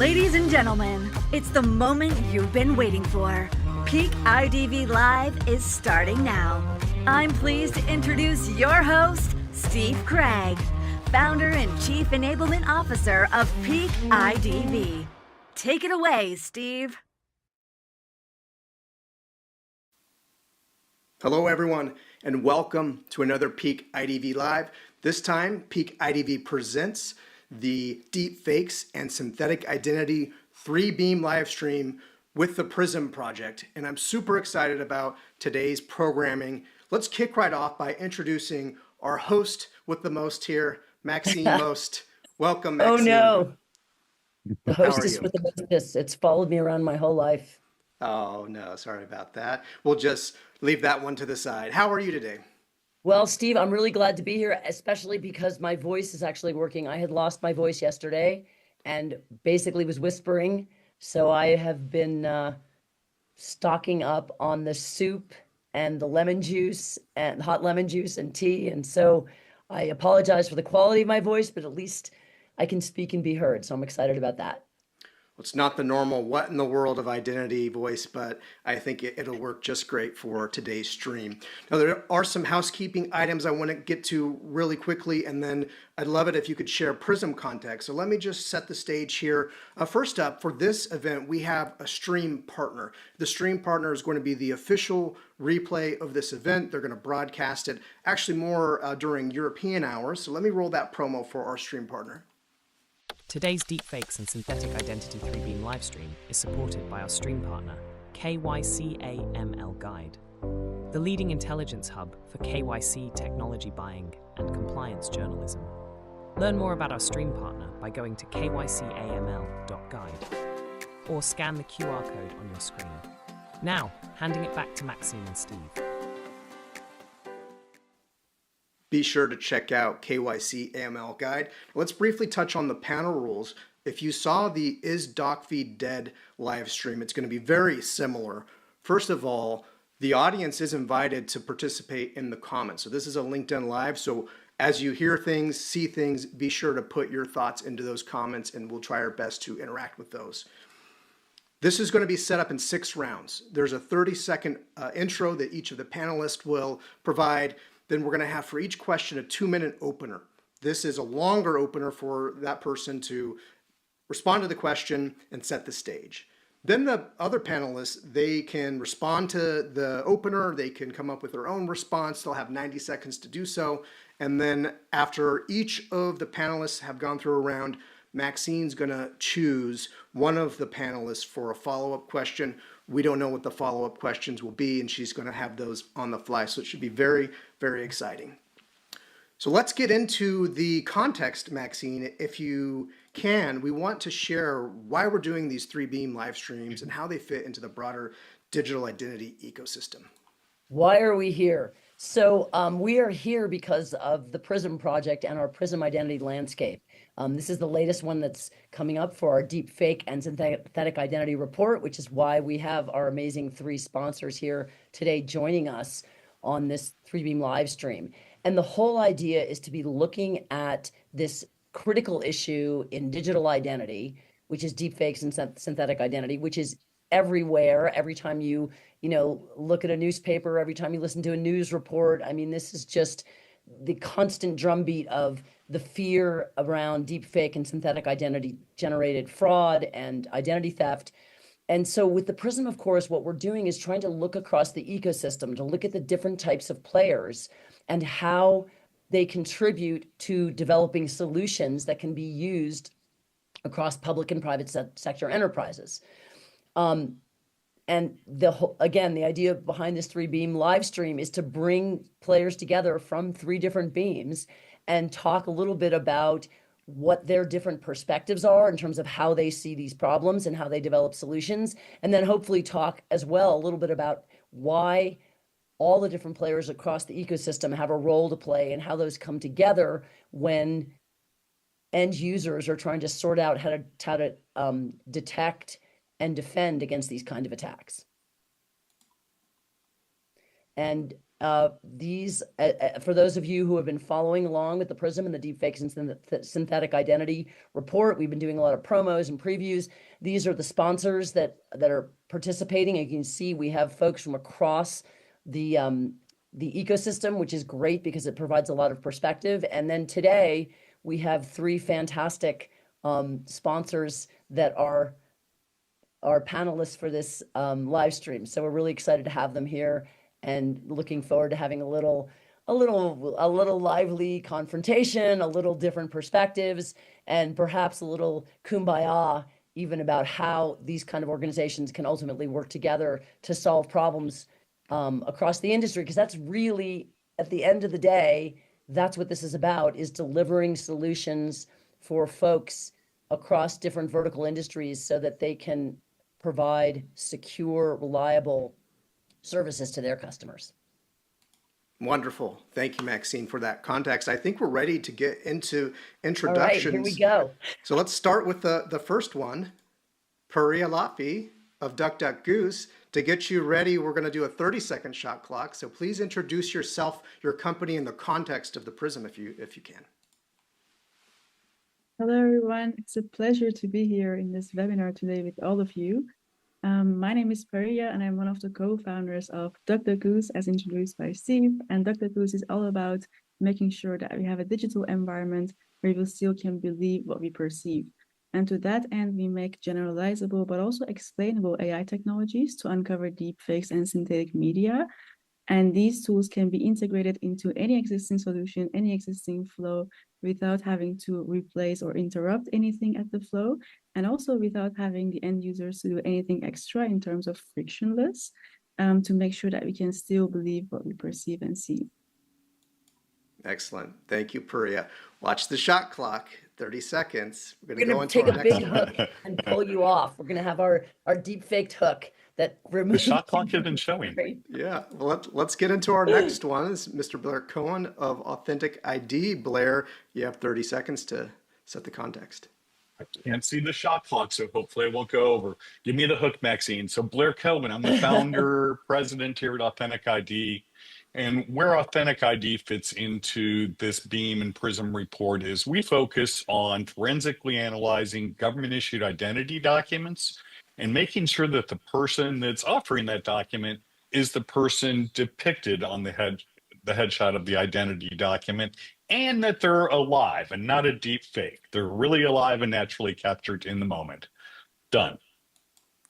Ladies and gentlemen, it's the moment you've been waiting for. Peak IDV Live is starting now. I'm pleased to introduce your host, Steve Craig, founder and Chief Enablement Officer of Peak IDV. Take it away, Steve. Hello, everyone, and welcome to another Peak IDV Live. This time, Peak IDV presents the Deepfakes and Synthetic Identity 3-beam live stream with the Prism Project, and I'm super excited about today's programming. Let's kick right off by introducing our host with the most here, Maxine Most. Welcome, Maxine. Oh no, the hostess with the mostest. It's followed me around my whole life. Oh no, sorry about that. We'll just leave that one to the side. How are you today? Well, Steve, I'm really glad to be here, especially because my voice is actually working. I had lost my voice yesterday and basically was whispering. So I have been stocking up on the soup and the lemon juice and hot lemon juice and tea. And so I apologize for the quality of my voice, but at least I can speak and be heard. So I'm excited about that. It's not the normal what in the world of identity voice, but I think it'll work just great for today's stream. Now, there are some housekeeping items I want to get to really quickly, and then I'd love it if you could share Prism context. So let me just set the stage here. First up, for this event, we have a stream partner. The stream partner is going to be the official replay of this event. They're going to broadcast it actually more during European hours. So let me roll that promo for our stream partner. Today's Deepfakes and Synthetic Identity 3-beam livestream is supported by our stream partner, KYC Guide, the leading intelligence hub for KYC technology buying and compliance journalism. Learn more about our stream partner by going to kycaml.guide or scan the QR code on your screen. Now, handing it back to Maxine and Steve. Be sure to check out KYC AML Guide. Let's briefly touch on the panel rules. If you saw the Is DocFeed Dead live stream, it's going to be very similar. First of all, the audience is invited to participate in the comments. So this is a LinkedIn Live. So as you hear things, see things, be sure to put your thoughts into those comments and we'll try our best to interact with those. This is going to be set up in 6 rounds. There's a 30-second intro that each of the panelists will provide. Then we're going to have for each question a 2-minute opener. This is a longer opener for that person to respond to the question and set the stage. Then the other panelists, they can respond to the opener. They can come up with their own response. They'll have 90 seconds to do so. And then after each of the panelists have gone through a round, Maxine's going to choose one of the panelists for a follow-up question. We don't know what the follow-up questions will be, and she's going to have those on the fly. So it should be very, very exciting. So let's get into the context, Maxine. If you can, we want to share why we're doing these 3-beam live streams and how they fit into the broader digital identity ecosystem. Why are we here? So we are here because of the Prism Project and our Prism Identity Landscape. This is the latest one that's coming up for our Deepfake and Synthetic Identity Report, which is why we have our amazing 3 sponsors here today joining us on this 3-beam live stream. And the whole idea is to be looking at this critical issue in digital identity, which is deepfakes and synthetic identity, which is everywhere. Every time you look at a newspaper, every time you listen to a news report. I mean, this is just the constant drumbeat of the fear around deepfake and synthetic identity generated fraud and identity theft. And so with the Prism, of course, what we're doing is trying to look across the ecosystem to look at the different types of players and how they contribute to developing solutions that can be used across public and private sector enterprises. And again, the idea behind this 3-beam live stream is to bring players together from 3 different beams and talk a little bit about what their different perspectives are in terms of how they see these problems and how they develop solutions. And then hopefully talk as well a little bit about why all the different players across the ecosystem have a role to play and how those come together when end users are trying to sort out how to detect and defend against these kind of attacks. And These, for those of you who have been following along with the Prism and the Deepfakes and Synthetic Identity report, we've been doing a lot of promos and previews. These are the sponsors that are participating. And you can see we have folks from across the ecosystem, which is great because it provides a lot of perspective. And then today we have 3 fantastic sponsors that are panelists for this live stream. So we're really excited to have them here and looking forward to having a little lively confrontation, a little different perspectives, and perhaps a little kumbaya even about how these kind of organizations can ultimately work together to solve problems across the industry. Because that's really, at the end of the day, that's what this is about, is delivering solutions for folks across different vertical industries so that they can provide secure, reliable services to their customers. Wonderful. Thank you, Maxine, for that context. I think we're ready to get into introductions. All right, here we go. So let's start with the first one, Priya Latvi of DuckDuckGoose. To get you ready, we're going to do a 30-second shot clock. So please introduce yourself, your company, in the context of the Prism, if you can. Hello, everyone. It's a pleasure to be here in this webinar today with all of you. My name is Priya, and I'm one of the co-founders of DuckDuckGoose, as introduced by Steve. And DuckDuckGoose is all about making sure that we have a digital environment where we still can believe what we perceive. And to that end, we make generalizable but also explainable AI technologies to uncover deepfakes and synthetic media. And these tools can be integrated into any existing solution, any existing flow, without having to replace or interrupt anything at the flow, and also without having the end users to do anything extra in terms of frictionless, to make sure that we can still believe what we perceive and see. Excellent. Thank you, Priya. Watch the shot clock. 30 seconds. We're going to take a big hook and pull you off. We're going to have our deep-faked hook that removes... The shot clock has been showing. Yeah, well, let's get into our next one. It's Mr. Blair Cohen of AuthenticID. Blair, you have 30 seconds to set the context. I can't see the shot clock, so hopefully it won't go over. Give me the hook, Maxine. So Blair Cohen, I'm the founder, president here at AuthenticID. And where AuthenticID fits into this Beam and Prism report is we focus on forensically analyzing government-issued identity documents and making sure that the person that's offering that document is the person depicted on the headshot of the identity document, and that they're alive and not a deep fake. They're really alive and naturally captured in the moment. Done.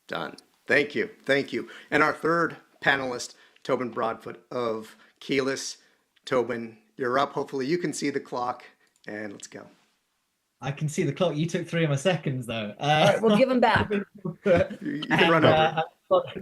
Done. Thank you. Thank you. And our third panelist, Tobin Broadfoot of Keyless. Tobin, you're up. Hopefully you can see the clock, and let's go. I can see the clock. You took 3 of my seconds, though. All right, we'll give them back. You can run over.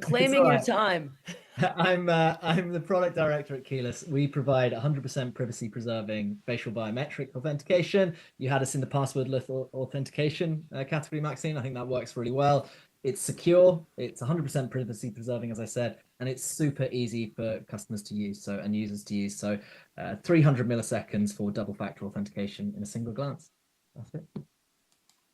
Claiming your time. I'm the product director at Keyless. We provide 100% privacy preserving facial biometric authentication. You had us in the passwordless authentication category, Maxine. I think that works really well. It's secure, it's 100% privacy preserving, as I said, and it's super easy for customers to use and users to use. So 300 milliseconds for double factor authentication in a single glance. That's it.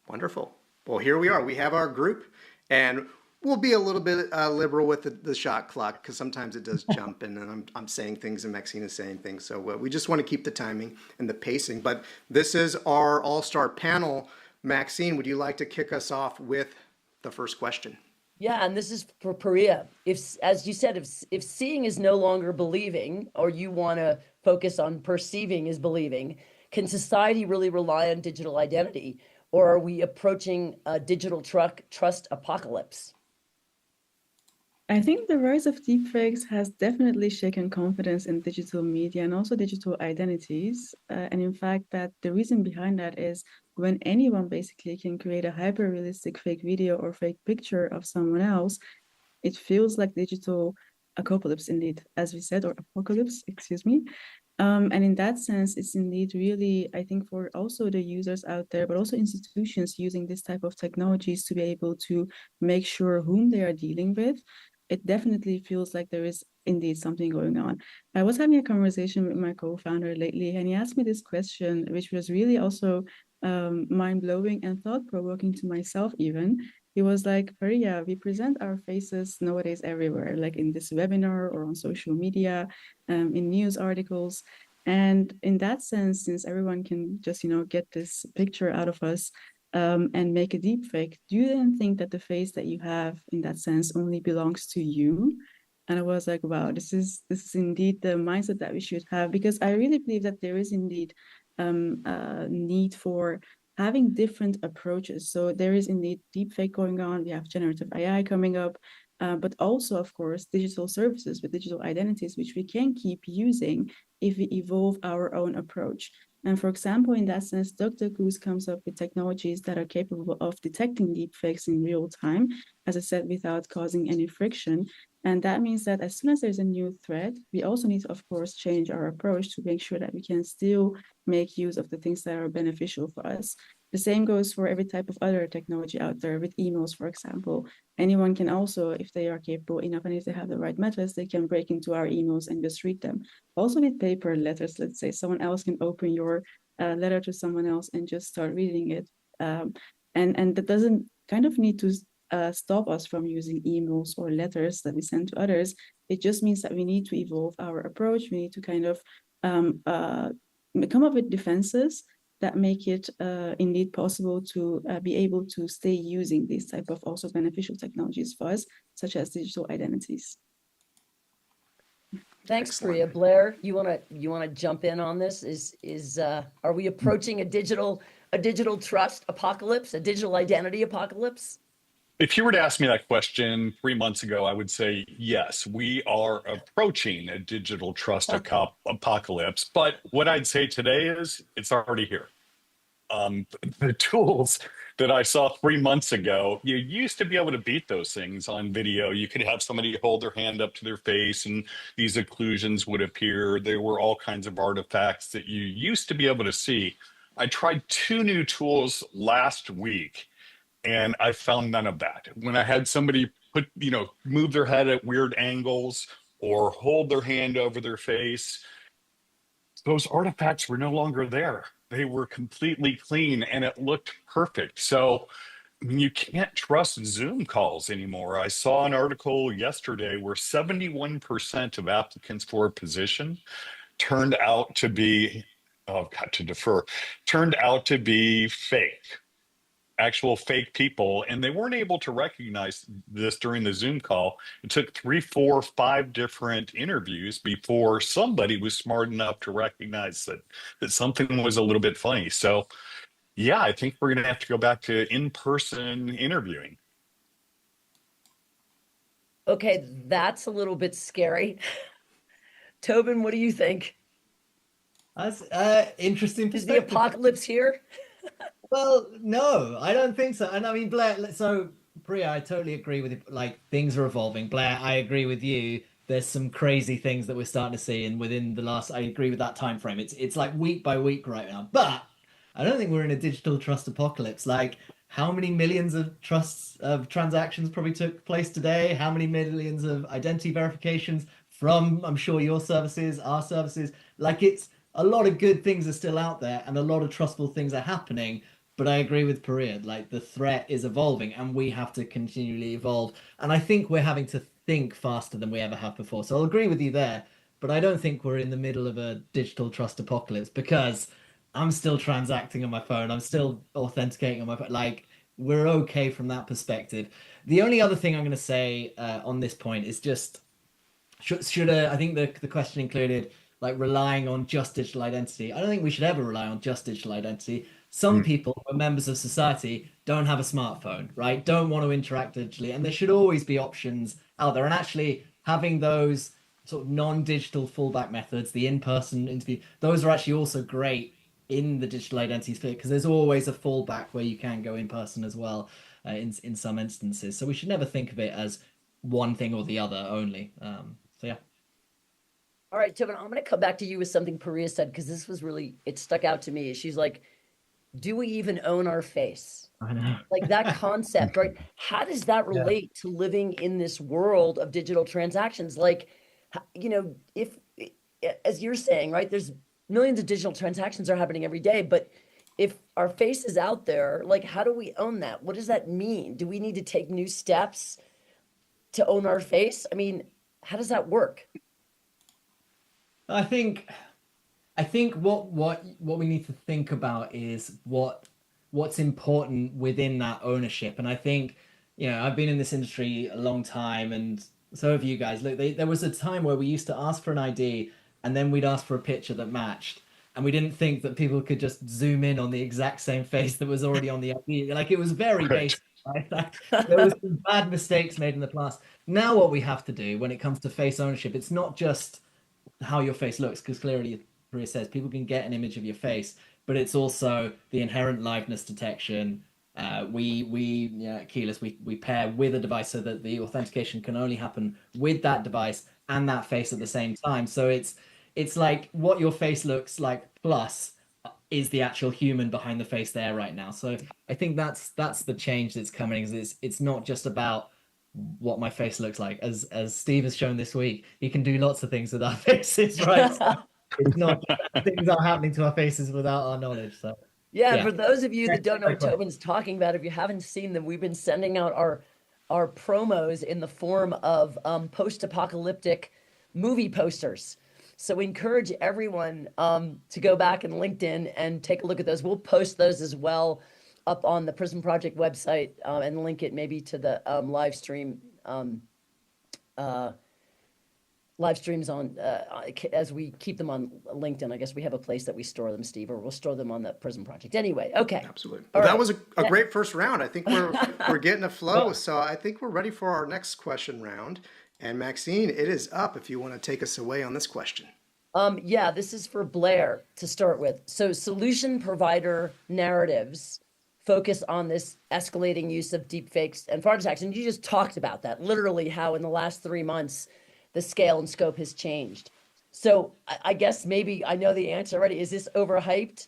Wonderful. Well, here we are. We have our group, and we'll be a little bit liberal with the shot clock because sometimes it does jump, and then I'm saying things and Maxine is saying things. So we just want to keep the timing and the pacing. But this is our all-star panel. Maxine, would you like to kick us off with the first question? Yeah, and this is for Priya. If, as you said, if seeing is no longer believing, or you want to focus on perceiving is believing, can society really rely on digital identity, or are we approaching a digital trust apocalypse? I think the rise of deepfakes has definitely shaken confidence in digital media and also digital identities. And in fact, that the reason behind that is when anyone basically can create a hyper-realistic fake video or fake picture of someone else, it feels like digital apocalypse indeed, as we said, or apocalypse, excuse me. And in that sense, it's indeed really, I think, for also the users out there, but also institutions using this type of technologies to be able to make sure whom they are dealing with. It definitely feels like there is indeed something going on. I was having a conversation with my co-founder lately, and he asked me this question, which was really also mind-blowing and thought-provoking to myself even. he was like, Maria, we present our faces nowadays everywhere, like in this webinar or on social media, in news articles. And in that sense, since everyone can just, get this picture out of us and make a deep fake, do you then think that the face that you have in that sense only belongs to you? And I was like, wow, this is indeed the mindset that we should have, because I really believe that there is indeed a need for having different approaches. So there is indeed deepfake going on. We have generative AI coming up, but also, of course, digital services with digital identities, which we can keep using if we evolve our own approach. And for example, in that sense, DuckDuckGoose comes up with technologies that are capable of detecting deepfakes in real time, as I said, without causing any friction. And that means that as soon as there's a new threat, we also need to, of course, change our approach to make sure that we can still make use of the things that are beneficial for us. The same goes for every type of other technology out there with emails, for example. Anyone can also, if they are capable enough and if they have the right methods, they can break into our emails and just read them. Also with paper letters, let's say someone else can open your letter to someone else and just start reading it. And that doesn't kind of need to stop us from using emails or letters that we send to others. It just means that we need to evolve our approach. We need to kind of come up with defenses that make it indeed possible to be able to stay using these type of also beneficial technologies for us, such as digital identities. Thanks, Excellent. Priya. Blair, you wanna jump in on this? Are we approaching a digital trust apocalypse, a digital identity apocalypse? If you were to ask me that question 3 months ago, I would say yes, we are approaching a digital trust apocalypse. But what I'd say today is it's already here. The tools that I saw 3 months ago, you used to be able to beat those things on video. You could have somebody hold their hand up to their face and these occlusions would appear. There were all kinds of artifacts that you used to be able to see. I tried 2 new tools last week and I found none of that. When I had somebody move their head at weird angles or hold their hand over their face, those artifacts were no longer there. They were completely clean and it looked perfect. So you can't trust Zoom calls anymore. I saw an article yesterday where 71% of applicants for a position turned out to be, turned out to be fake, actual fake people, and they weren't able to recognize this during the Zoom call. It took 3, 4, 5 different interviews before somebody was smart enough to recognize that something was a little bit funny. So yeah, I think we're gonna have to go back to in-person interviewing. Okay, that's a little bit scary. Tobin, what do you think? That's interesting Is the perspective. apocalypse here? Well, no, I don't think so. And I mean, Blair, so Priya, I totally agree with you. Like, things are evolving. Blair, I agree with you. There's some crazy things that we're starting to see, and within the last, I agree with that time frame. It's like week by week right now. But I don't think we're in a digital trust apocalypse. Like, how many millions of transactions probably took place today? How many millions of identity verifications from, I'm sure, your services, our services? Like, it's a lot of good things are still out there, and a lot of trustful things are happening. But I agree with Perea, like the threat is evolving and we have to continually evolve. And I think we're having to think faster than we ever have before. So I'll agree with you there, but I don't think we're in the middle of a digital trust apocalypse because I'm still transacting on my phone. I'm still authenticating on my phone. Like, we're okay from that perspective. The only other thing I'm going to say on this point is just, I think the question included like relying on just digital identity. I don't think we should ever rely on just digital identity. Some people who are members of society don't have a smartphone, right? Don't want to interact digitally. And there should always be options out there. And actually having those sort of non-digital fallback methods, the in-person interview, those are actually also great in the digital identity sphere because there's always a fallback where you can go in person as well in some instances. So we should never think of it as one thing or the other only. So yeah. All right, Tobin, I'm going to come back to you with something Perea said because this was really, it stuck out to me. She's like, do we even own our face? I know. Like that concept, right? How does that relate to living in this world of digital transactions? Like, you know, if, as you're saying, right, there's millions of digital transactions are happening every day, but if our face is out there. Like, how do we own that? What does that mean? Do we need to take new steps to own our face? I mean, how does that work? I think what we need to think about is what's important within that ownership. And I think, I've been in this industry a long time, and so have you guys. Look, there was a time where we used to ask for an ID, and then we'd ask for a picture that matched. And we didn't think that people could just zoom in on the exact same face that was already on the ID. Like, it was very basic, right? There was some bad mistakes made in the past. Now what we have to do when it comes to face ownership, it's not just how your face looks, because clearly Maria says people can get an image of your face, but it's also the inherent liveness detection. Keyless, we pair with a device so that the authentication can only happen with that device and that face at the same time. So it's like what your face looks like plus is the actual human behind the face there right now. So I think that's the change that's coming. Is it's not just about what my face looks like. As Steve has shown this week, he can do lots of things with our faces, right? So it's not things are happening to our faces without our knowledge. So yeah, for those of you that don't know what Tobin's talking about, if you haven't seen them, we've been sending out our promos in the form of post-apocalyptic movie posters. So we encourage everyone to go back in LinkedIn and take a look at those. We'll post those as well up on the Prism Project website and link it maybe to the live stream live streams on as we keep them on LinkedIn. I guess we have a place that we store them, Steve, or we'll store them on the Prism Project. Anyway, okay. Absolutely. Well, that was a great first round. I think we're getting a flow. So I think we're ready for our next question round. And Maxine, it is up if you want to take us away on this question. Yeah, this is for Blair to start with. So solution provider narratives focus on this escalating use of deepfakes and fraud attacks. And you just talked about that, literally how in the last 3 months, the scale and scope has changed. So I guess maybe I know the answer already. Is this overhyped?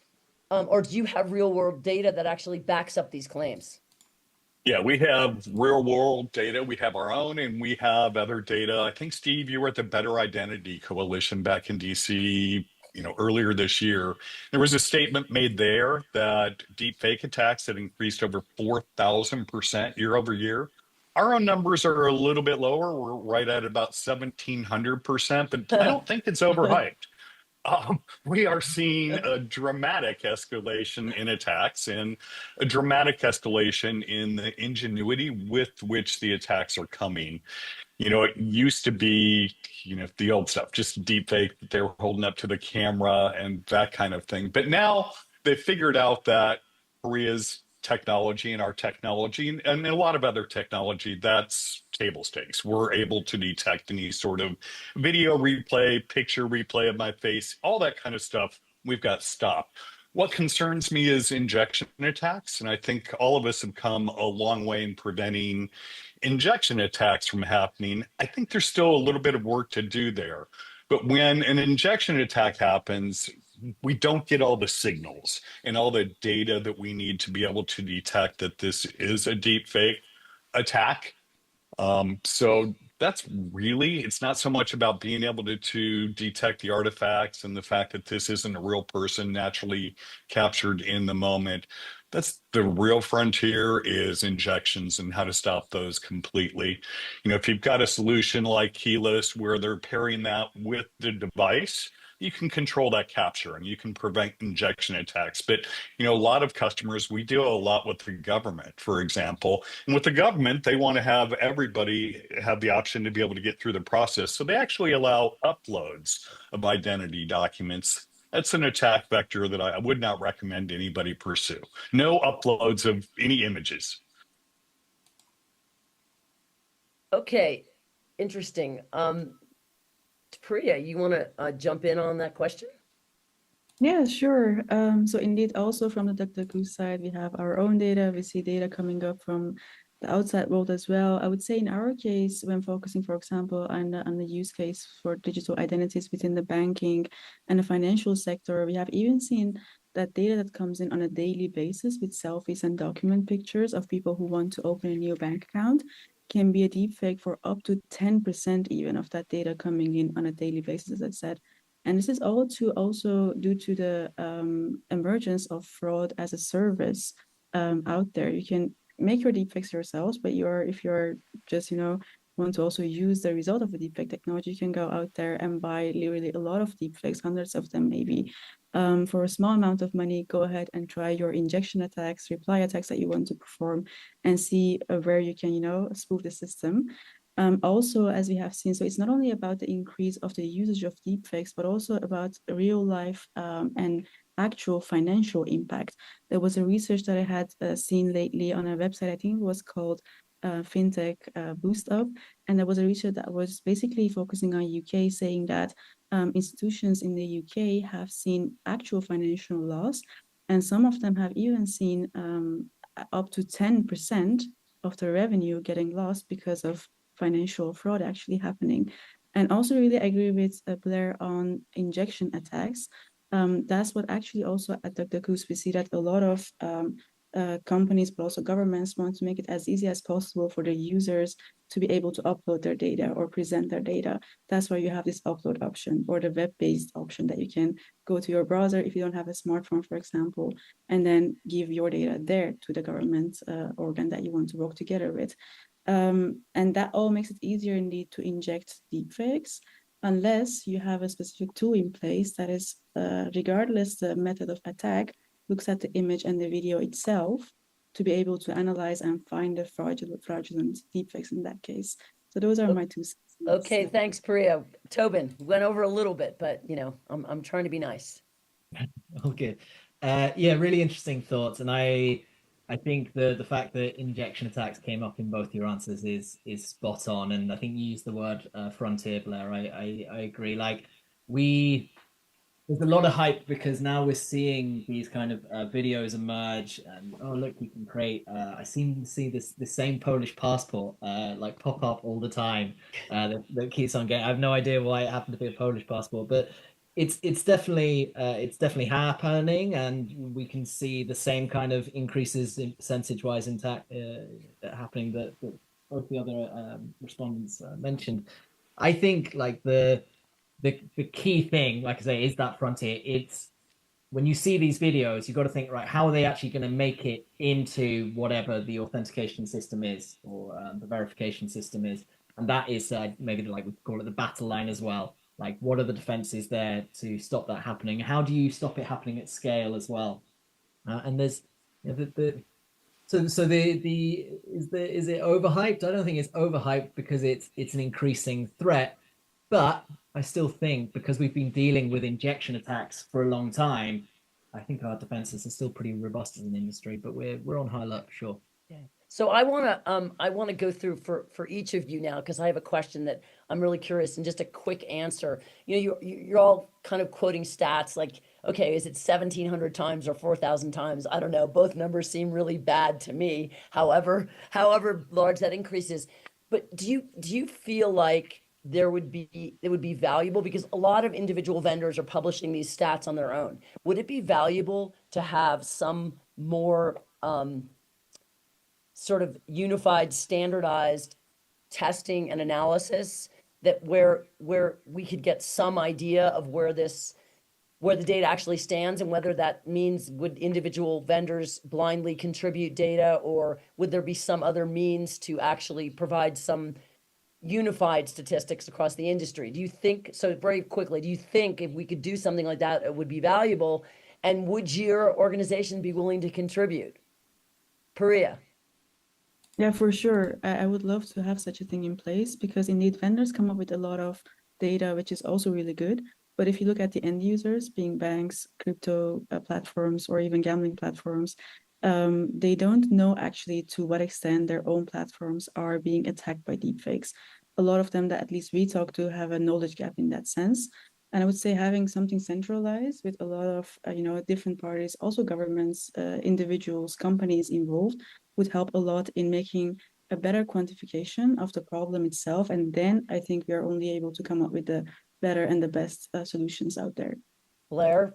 Or do you have real world data that actually backs up these claims? Yeah, we have real world data. We have our own, and we have other data. I think, Steve, you were at the Better Identity Coalition back in DC, earlier this year. There was a statement made there that deepfake attacks had increased over 4,000% year over year. Our own numbers are a little bit lower. We're right at about 1,700%, but I don't think it's overhyped. We are seeing a dramatic escalation in attacks and a dramatic escalation in the ingenuity with which the attacks are coming. It used to be, the old stuff, just deepfake, they were holding up to the camera and that kind of thing. But now they've figured out that Korea's technology and our technology and a lot of other technology, that's table stakes. We're able to detect any sort of video replay, picture replay of my face, all that kind of stuff. We've got stopped. What concerns me is injection attacks. And I think all of us have come a long way in preventing injection attacks from happening. I think there's still a little bit of work to do there. But when an injection attack happens, we don't get all the signals and all the data that we need to be able to detect that this is a deep fake attack. So that's really, it's not so much about being able to detect the artifacts and the fact that this isn't a real person naturally captured in the moment. That's the real frontier, is injections and how to stop those completely. If you've got a solution like Keyless where they're pairing that with the device, you can control that capture and you can prevent injection attacks. But, a lot of customers, we deal a lot with the government, for example. And with the government, they want to have everybody have the option to be able to get through the process. So they actually allow uploads of identity documents. That's an attack vector that I would not recommend anybody pursue. No uploads of any images. Okay, interesting. Priya, you want to jump in on that question? Yeah, sure. So indeed, also from the DuckDuckGoose side, we have our own data. We see data coming up from the outside world as well. I would say in our case, when focusing, for example, on the use case for digital identities within the banking and the financial sector, we have even seen that data that comes in on a daily basis with selfies and document pictures of people who want to open a new bank account can be a deepfake for up to 10% even of that data coming in on a daily basis, as I said. And this is all to also due to the emergence of fraud as a service out there. You can make your deepfakes yourselves, but if you're just, want to also use the result of the deepfake technology, you can go out there and buy literally a lot of deepfakes, hundreds of them maybe, for a small amount of money. Go ahead and try your injection attacks, reply attacks that you want to perform, and see where you can, spoof the system. Also, as we have seen, so it's not only about the increase of the usage of deepfakes, but also about real life and actual financial impact. There was a research that I had seen lately on a website, I think it was called FinTech Boost Up. And there was a research that was basically focusing on UK, saying that institutions in the UK have seen actual financial loss. And some of them have even seen up to 10% of the revenue getting lost because of financial fraud actually happening. And also really agree with Blair on injection attacks. That's what actually also at DuckDuckGoose we see that a lot of companies, but also governments want to make it as easy as possible for the users to be able to upload their data or present their data. That's why you have this upload option or the web-based option that you can go to your browser if you don't have a smartphone, for example, and then give your data there to the government organ that you want to work together with. And that all makes it easier indeed to inject deepfakes, unless you have a specific tool in place that is, regardless the method of attack, looks at the image and the video itself to be able to analyze and find the fraudulent deepfakes in that case. So those are my 2 cents. Okay, thanks, Priya. Tobin, went over a little bit, but I'm trying to be nice. Okay. Yeah, really interesting thoughts. And I think the fact that injection attacks came up in both your answers is spot on. And I think you used the word frontier, Blair. I agree. Like there's a lot of hype because now we're seeing these kind of videos emerge, and oh look, you can create. I seem to see the same Polish passport like pop up all the time that keeps on getting. I have no idea why it happened to be a Polish passport, but it's definitely happening, and we can see the same kind of increases in percentage-wise intact happening that both the other respondents mentioned. I think like the key thing, like I say, is that frontier. It's when you see these videos, you've got to think, right, how are they actually going to make it into whatever the authentication system is or the verification system is? And that is maybe like we call it the battle line as well. Like, what are the defenses there to stop that happening? How do you stop it happening at scale as well? And there's so is it overhyped? I don't think it's overhyped because it's an increasing threat, but I still think because we've been dealing with injection attacks for a long time, I think our defenses are still pretty robust as an industry, but we're on high alert for sure. Yeah. So I want to go through for each of you now, because I have a question that I'm really curious, and just a quick answer. You're all kind of quoting stats like, okay, is it 1,700 times or 4,000 times? I don't know. Both numbers seem really bad to me. However large that increase is. But do you feel like it would be valuable, because a lot of individual vendors are publishing these stats on their own? Would it be valuable to have some more sort of unified, standardized testing and analysis that where we could get some idea of where the data actually stands, and whether that means would individual vendors blindly contribute data, or would there be some other means to actually provide some unified statistics across the industry? Do you think, so very quickly, do you think if we could do something like that, it would be valuable? And would your organization be willing to contribute? Priya. Yeah, for sure. I would love to have such a thing in place, because indeed vendors come up with a lot of data, which is also really good. But if you look at the end users, being banks, crypto platforms, or even gambling platforms, they don't know actually to what extent their own platforms are being attacked by deepfakes. A lot of them that at least we talk to have a knowledge gap in that sense. And I would say having something centralized with a lot of different parties, also governments, individuals, companies involved, would help a lot in making a better quantification of the problem itself. And then I think we are only able to come up with the better and the best solutions out there. Blair?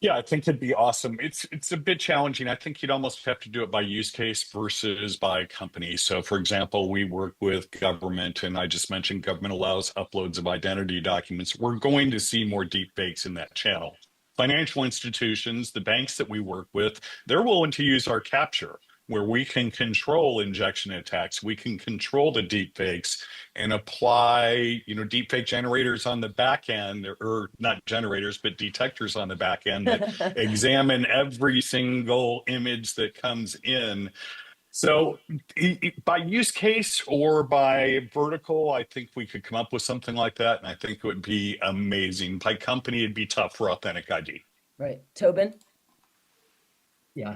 Yeah, I think it'd be awesome. It's a bit challenging. I think you'd almost have to do it by use case versus by company. So, for example, we work with government, and I just mentioned government allows uploads of identity documents. We're going to see more deep fakes in that channel. Financial institutions, the banks that we work with, they're willing to use our capture, where we can control injection attacks, we can control the deep fakes and apply, deep fake generators on the back end, or not generators, but detectors on the back end that examine every single image that comes in. So by use case or by vertical, I think we could come up with something like that. And I think it would be amazing. By company, it'd be tough for Authentic ID. Right. Tobin? Yeah, I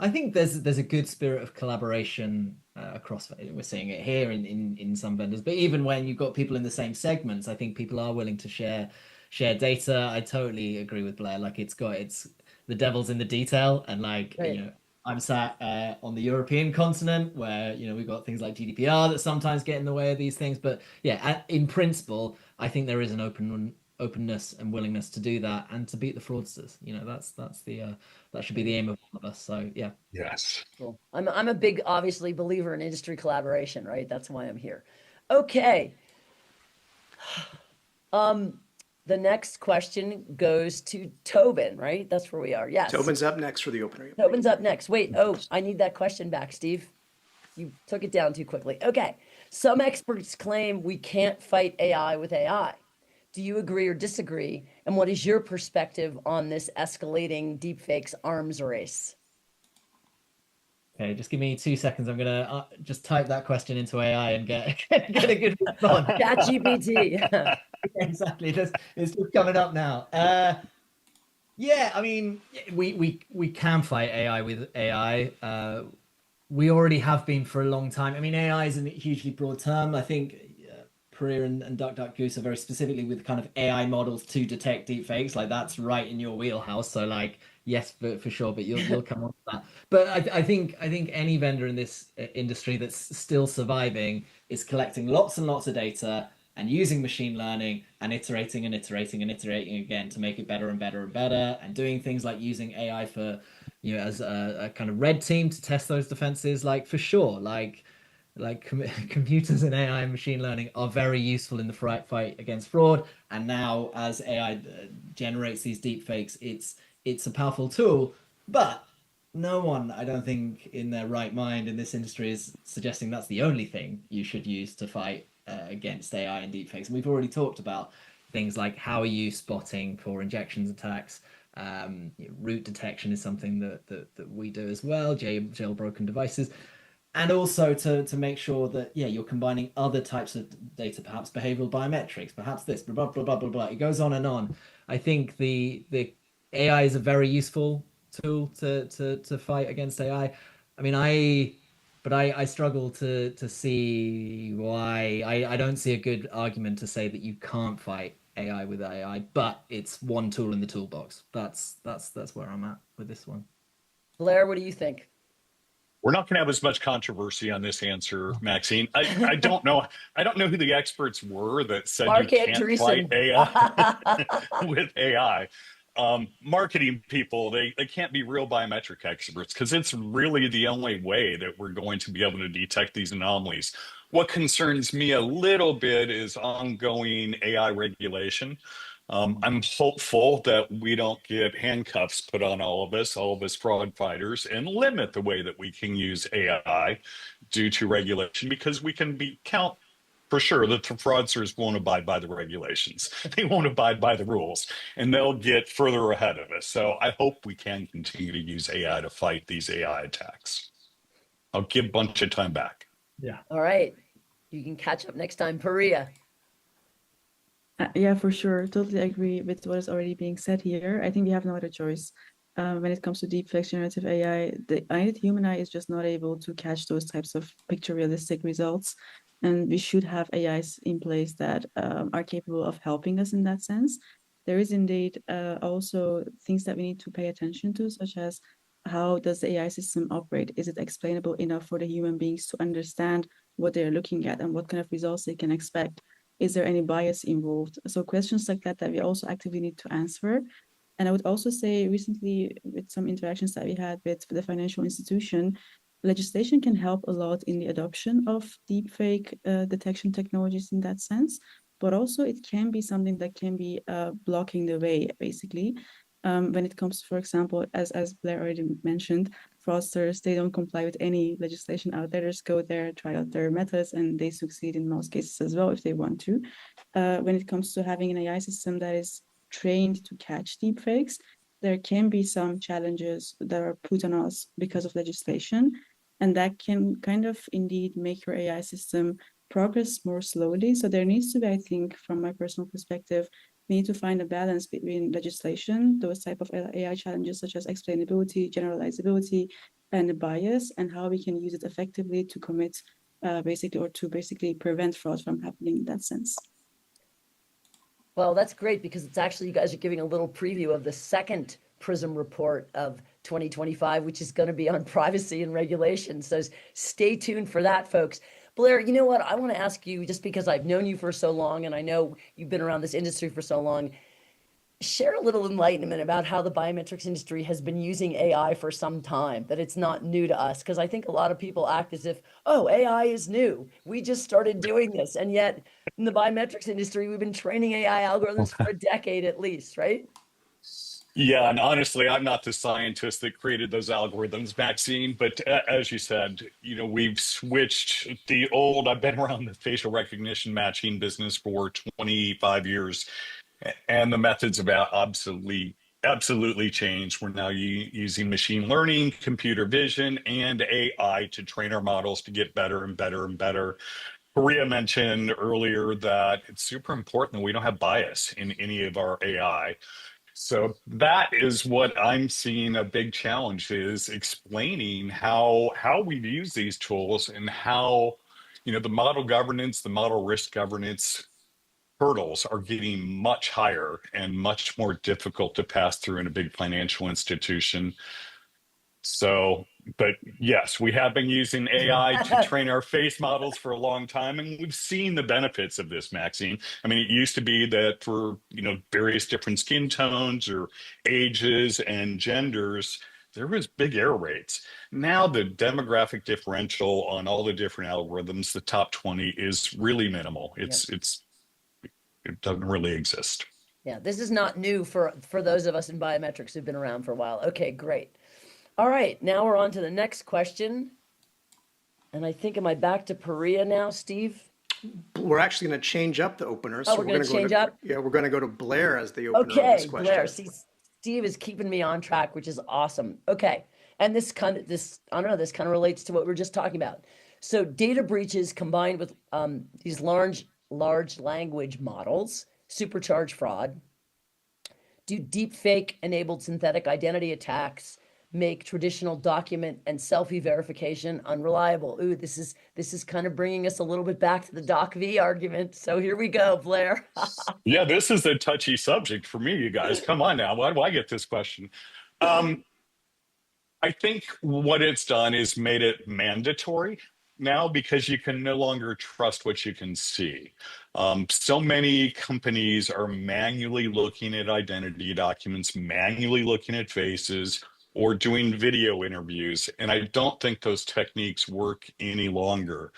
think there's a good spirit of collaboration across. We're seeing it here in some vendors, but even when you've got people in the same segments, I think people are willing to share data. I totally agree with Blair. Like it's the devil's in the detail, and like Right. I'm sat on the European continent where we've got things like GDPR that sometimes get in the way of these things. But yeah, in principle, I think there is an openness and willingness to do that and to beat the fraudsters. That should be the aim of all of us. So yeah. Yes. Cool. I'm a big, obviously, believer in industry collaboration, right? That's why I'm here. Okay. The next question goes to Tobin, right? That's where we are. Yes. Tobin's up next for the opening. Tobin's up next. Wait, I need that question back, Steve. You took it down too quickly. Okay. Some experts claim we can't fight AI with AI. Do you agree or disagree? And what is your perspective on this escalating deepfakes arms race? Okay, just give me 2 seconds. I'm gonna just type that question into AI and get a good response. ChatGPT. Exactly. It's just coming up now. Yeah, I mean, we can fight AI with AI. We already have been for a long time. I mean, AI is a hugely broad term. I think Priya and DuckDuckGoose are very specifically with kind of AI models to detect deepfakes. Like that's right in your wheelhouse. So like, yes, for sure, but you'll come on to that. But I think any vendor in this industry that's still surviving is collecting lots and lots of data and using machine learning and iterating and iterating and iterating again to make it better and better and better, and doing things like using AI for, as a kind of red team to test those defenses. Like for sure, computers and AI and machine learning are very useful in the fight against fraud. And now as AI generates these deep fakes, it's a powerful tool. But no one, I don't think, in their right mind in this industry is suggesting that's the only thing you should use to fight against AI and deepfakes. And we've already talked about things like how are you spotting for injections attacks. Root detection is something that we do as well, jailbroken devices. And also to make sure that, you're combining other types of data, perhaps behavioral biometrics, perhaps this, blah, blah, blah, blah, blah. It goes on and on. I think the AI is a very useful tool to fight against AI. I mean, I struggle to see why. I don't see a good argument to say that you can't fight AI with AI, but it's one tool in the toolbox. That's where I'm at with this one. Blair, what do you think? We're not going to have as much controversy on this answer, Maxine. I don't know. I don't know who the experts were that said you can't fight AI with AI. Marketing people, they can't be real biometric experts because it's really the only way that we're going to be able to detect these anomalies. What concerns me a little bit is ongoing AI regulation. I'm hopeful that we don't get handcuffs put on all of us fraud fighters, and limit the way that we can use AI due to regulation, because we can count for sure that the fraudsters won't abide by the regulations. They won't abide by the rules, and they'll get further ahead of us. So I hope we can continue to use AI to fight these AI attacks. I'll give a bunch of time back. Yeah. All right. You can catch up next time, Priya. Yeah, for sure. Totally agree with what is already being said here. I think we have no other choice. When it comes to deepfake generative AI, the unaided human eye is just not able to catch those types of picture realistic results. And we should have AIs in place that are capable of helping us in that sense. There is indeed also things that we need to pay attention to, such as how does the AI system operate? Is it explainable enough for the human beings to understand what they're looking at and what kind of results they can expect? Is there any bias involved? So questions like that we also actively need to answer. And I would also say recently, with some interactions that we had with the financial institution, legislation can help a lot in the adoption of deepfake detection technologies in that sense, but also it can be something that can be blocking the way, basically. When it comes, for example, as Blair already mentioned, fraudsters, they don't comply with any legislation out there. They just go there, try out their methods, and they succeed in most cases as well if they want to. When it comes to having an AI system that is trained to catch deepfakes, there can be some challenges that are put on us because of legislation. And that can kind of indeed make your AI system progress more slowly. So there needs to be, I think, from my personal perspective, we need to find a balance between legislation, those type of AI challenges such as explainability, generalizability, and the bias, and how we can use it effectively to commit basically prevent fraud from happening in that sense. Well, that's great because it's actually, you guys are giving a little preview of the second Prism report of 2025, which is going to be on privacy and regulation. So stay tuned for that, folks. Blair, you know what? I want to ask you, just because I've known you for so long and I know you've been around this industry for so long, share a little enlightenment about how the biometrics industry has been using AI for some time, that it's not new to us. Because I think a lot of people act as if, oh, AI is new. We just started doing this. And yet in the biometrics industry, we've been training AI algorithms for a decade at least, right? Yeah, and honestly, I'm not the scientist that created those algorithms, Maxine, but as you said, you know, we've switched the old, I've been around the facial recognition matching business for 25 years, and the methods have absolutely changed. We're now using machine learning, computer vision, and AI to train our models to get better and better and better. Korea mentioned earlier that it's super important that we don't have bias in any of our AI. So that is what I'm seeing a big challenge is explaining how we use these tools and how, you know, the model governance, the model risk governance hurdles are getting much higher and much more difficult to pass through in a big financial institution. So, but yes, we have been using AI to train our face models for a long time, and we've seen the benefits of this, Maxine. I mean, it used to be that for, you know, various different skin tones or ages and genders, there was big error rates. Now the demographic differential on all the different algorithms, the top 20, is really minimal. It doesn't really exist. Yeah, this is not new for those of us in biometrics who've been around for a while. Okay, great. All right, now we're on to the next question. And I think, am I back to Perea now, Steve? We're actually going to change up the openers. Oh, we're going to change up? Yeah, we're going to go to Blair as the opener Okay, of this question. Blair. See, Steve is keeping me on track, which is awesome. Okay, and this kind of relates to what we were just talking about. So data breaches combined with these large language models supercharge fraud. Do deepfake enabled synthetic identity attacks make traditional document and selfie verification unreliable? Ooh, this is kind of bringing us a little bit back to the DocV argument. So here we go, Blair. Yeah, this is a touchy subject for me, you guys. Come on now. Why do I get this question? I think what it's done is made it mandatory now because you can no longer trust what you can see. So many companies are manually looking at identity documents, manually looking at faces, or doing video interviews. And I don't think those techniques work any longer.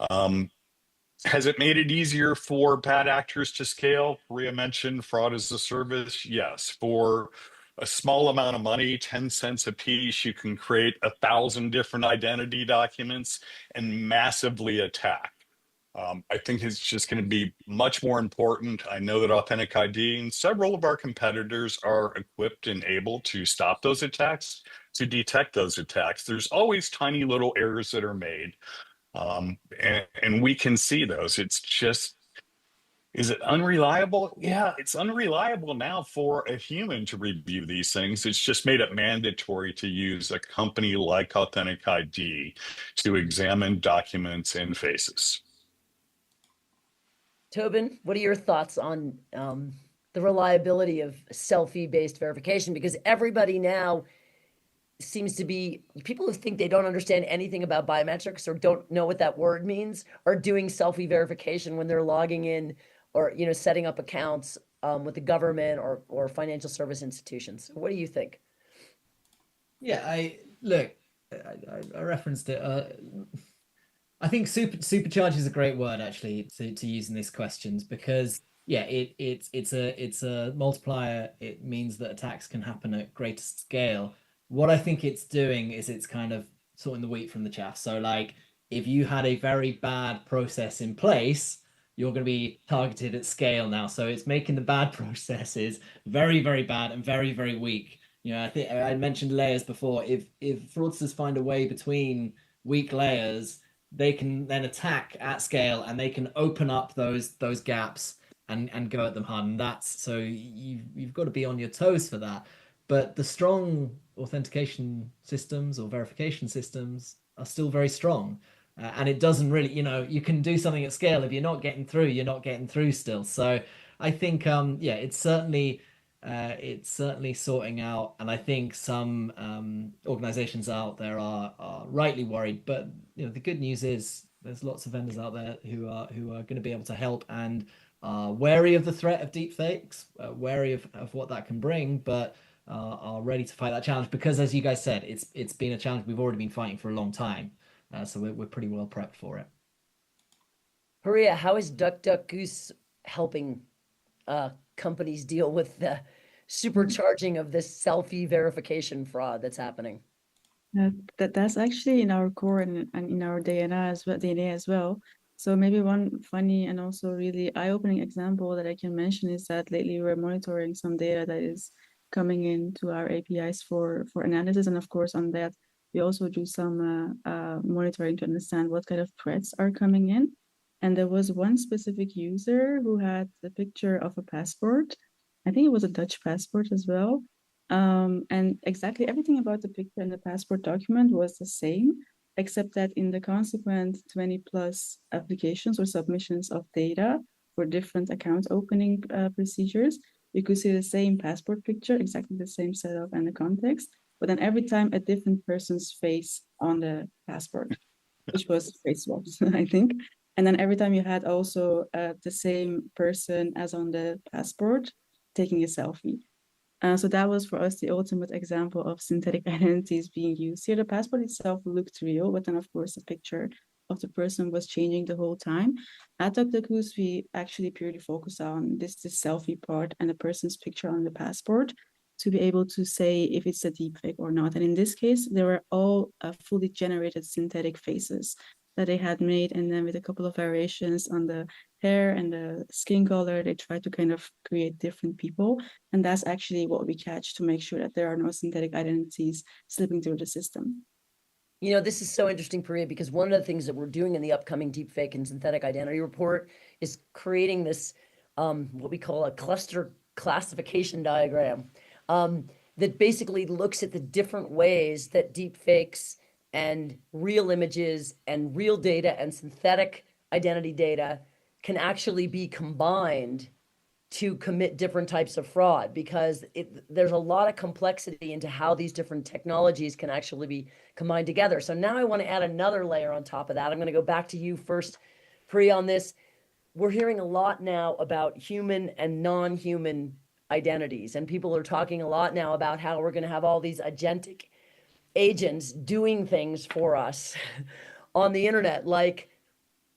Has it made it easier for bad actors to scale? Ria mentioned fraud as a service. Yes, for a small amount of money, 10 cents a piece, you can create 1,000 different identity documents and massively attack. I think it's just going to be much more important. I know that AuthenticID and several of our competitors are equipped and able to stop those attacks, to detect those attacks. There's always tiny little errors that are made. And we can see those. It's just, is it unreliable? Yeah, it's unreliable now for a human to review these things. It's just made it mandatory to use a company like AuthenticID to examine documents and faces. Tobin, what are your thoughts on the reliability of selfie-based verification? Because everybody now seems to be, people who think they don't understand anything about biometrics or don't know what that word means are doing selfie verification when they're logging in or, you know, setting up accounts with the government or financial service institutions. What do you think? Yeah, I referenced it. I think supercharge is a great word actually to use in these questions because yeah, it's a multiplier. It means that attacks can happen at greater scale. What I think it's doing is it's kind of sorting the wheat from the chaff. So like if you had a very bad process in place, you're going to be targeted at scale now. So it's making the bad processes very, very bad and very, very weak. You know, I think I mentioned layers before. If fraudsters find a way between weak layers, they can then attack at scale and they can open up those gaps and go at them hard. And that's so you've got to be on your toes for that. But the strong authentication systems or verification systems are still very strong. And it doesn't really, you know, you can do something at scale. If you're not getting through, you're not getting through still. So I think, yeah, it's certainly sorting out, and I think some organizations out there are rightly worried. But you know, the good news is there's lots of vendors out there who are going to be able to help and are wary of the threat of deepfakes, wary of what that can bring, but are ready to fight that challenge because, as you guys said, it's been a challenge we've already been fighting for a long time. So we're pretty well prepped for it. Maria, how is DuckDuckGoose helping companies deal with the supercharging of this selfie verification fraud that's happening? That's actually in our core and in our DNA as well. So maybe one funny and also really eye-opening example that I can mention is that lately we're monitoring some data that is coming into our APIs for analysis, and of course on that we also do some monitoring to understand what kind of threats are coming in. And there was one specific user who had the picture of a passport. I think it was a Dutch passport as well. And exactly everything about the picture and the passport document was the same, except that in the consequent 20 plus applications or submissions of data for different account opening procedures, you could see the same passport picture, exactly the same setup and the context, but then every time a different person's face on the passport, which was face swaps, I think. And then every time you had also the same person as on the passport taking a selfie. So that was for us the ultimate example of synthetic identities being used. Here, the passport itself looked real, but then of course the picture of the person was changing the whole time. At DuckDuckGoose, we actually purely focus on this selfie part and the person's picture on the passport to be able to say if it's a deepfake or not. And in this case, they were all fully generated synthetic faces that they had made, and then with a couple of variations on the hair and the skin color, they tried to kind of create different people. And that's actually what we catch to make sure that there are no synthetic identities slipping through the system. You know, this is so interesting, Priya, because one of the things that we're doing in the upcoming deepfake and synthetic identity report is creating this, what we call a cluster classification diagram, that basically looks at the different ways that deepfakes and real images and real data and synthetic identity data can actually be combined to commit different types of fraud, because there's a lot of complexity into how these different technologies can actually be combined together. So now I want to add another layer on top of that. I'm going to go back to you first, Priya, on this. We're hearing a lot now about human and non-human identities, and people are talking a lot now about how we're going to have all these agentic agents doing things for us on the internet, like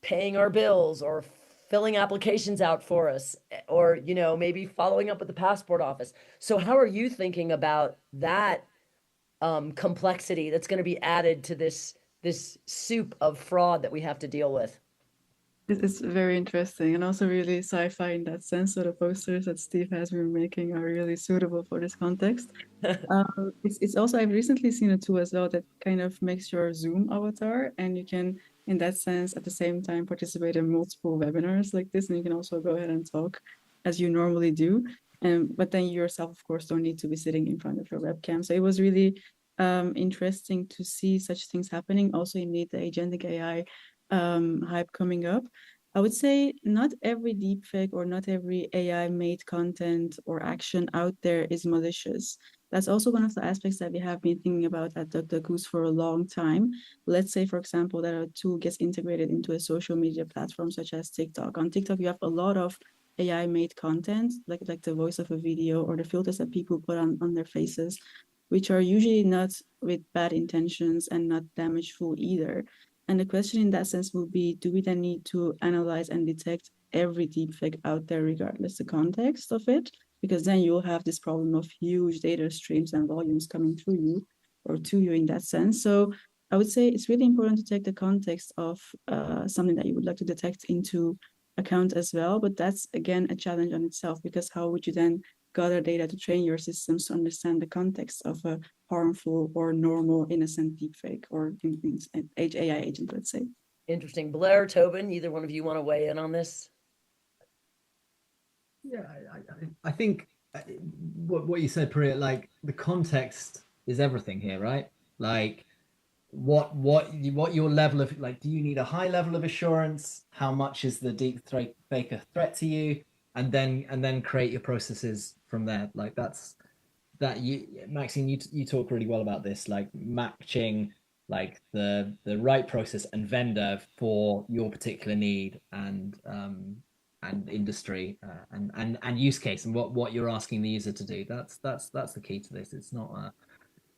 paying our bills or filling applications out for us, or, you know, maybe following up with the passport office. So how are you thinking about that complexity that's going to be added to this soup of fraud that we have to deal with? This is very interesting and also really sci-fi in that sense. So the posters that Steve has been making are really suitable for this context. It's also, I've recently seen a tool as well that kind of makes your Zoom avatar, and you can, in that sense, at the same time participate in multiple webinars like this, and you can also go ahead and talk as you normally do. But then you yourself, of course, don't need to be sitting in front of your webcam. So it was really interesting to see such things happening. Also, you need the agentic AI hype coming up. I would say not every deepfake or not every AI made content or action out there is malicious. That's also one of the aspects that we have been thinking about at DuckDuckGoose for a long time. Let's say, for example, that a tool gets integrated into a social media platform such as TikTok. On TikTok, you have a lot of AI made content, like the voice of a video or the filters that people put on their faces, which are usually not with bad intentions and not damageful either. And the question in that sense will be, do we then need to analyze and detect every deepfake out there, regardless the context of it? Because then you'll have this problem of huge data streams and volumes coming through you or to you in that sense. So I would say it's really important to take the context of something that you would like to detect into account as well. But that's, again, a challenge on itself, because how would you then gather data to train your systems to understand the context of a harmful or normal innocent deepfake or AI agent, let's say. Interesting. Blair, Tobin, either one of you want to weigh in on this? Yeah, I think what you said, Priya, like the context is everything here, right? Like what your level of, like, do you need a high level of assurance? How much is the deep fake a threat to you? And then create your processes from there. Like Maxine, you talk really well about this, like matching like the right process and vendor for your particular need and industry and use case and what you're asking the user to do. That's the key to this. It's not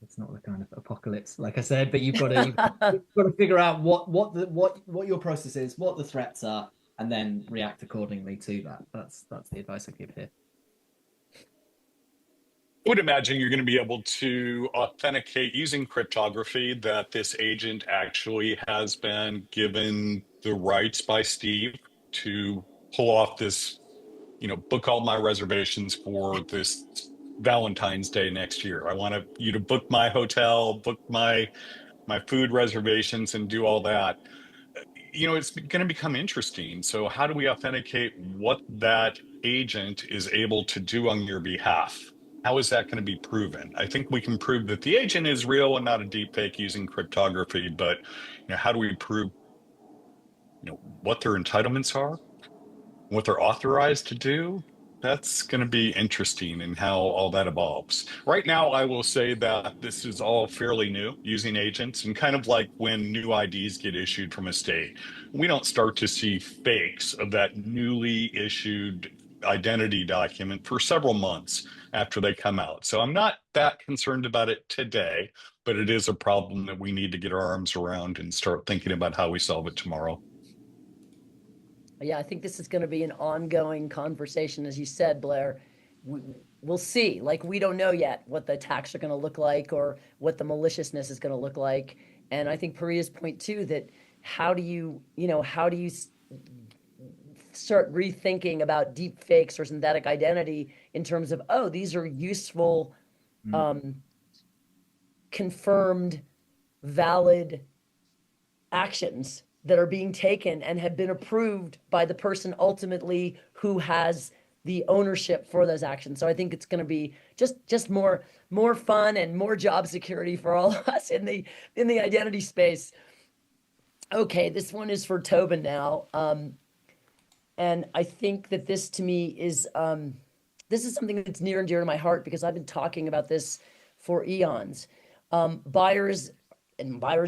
the kind of apocalypse, like I said, but you've got to figure out what your process is, what the threats are, and then react accordingly to that. That's the advice I give here. I would imagine you're going to be able to authenticate using cryptography that this agent actually has been given the rights by Steve to pull off this, book all my reservations for this Valentine's Day next year. I want you to book my hotel, book my food reservations, and do all that. It's going to become interesting. So how do we authenticate what that agent is able to do on your behalf? How is that going to be proven? I think we can prove that the agent is real and not a deepfake using cryptography, but how do we prove what their entitlements are, what they're authorized to do? That's going to be interesting in how all that evolves. Right now, I will say that this is all fairly new, using agents, and kind of like when new IDs get issued from a state, we don't start to see fakes of that newly issued identity document for several months after they come out. So I'm not that concerned about it today, but it is a problem that we need to get our arms around and start thinking about how we solve it tomorrow. Yeah, I think this is going to be an ongoing conversation, as you said, Blair. We'll see. Like, we don't know yet what the attacks are going to look like or what the maliciousness is going to look like. And I think Paria's point too, that how do you start rethinking about deep fakes or synthetic identity in terms of, oh, these are useful, confirmed, valid actions that are being taken and have been approved by the person ultimately who has the ownership for those actions. So I think it's going to be just more fun and more job security for all of us in the identity space. Okay, this one is for Tobin now, and I think that this to me is this is something that's near and dear to my heart because I've been talking about this for eons. Buyers,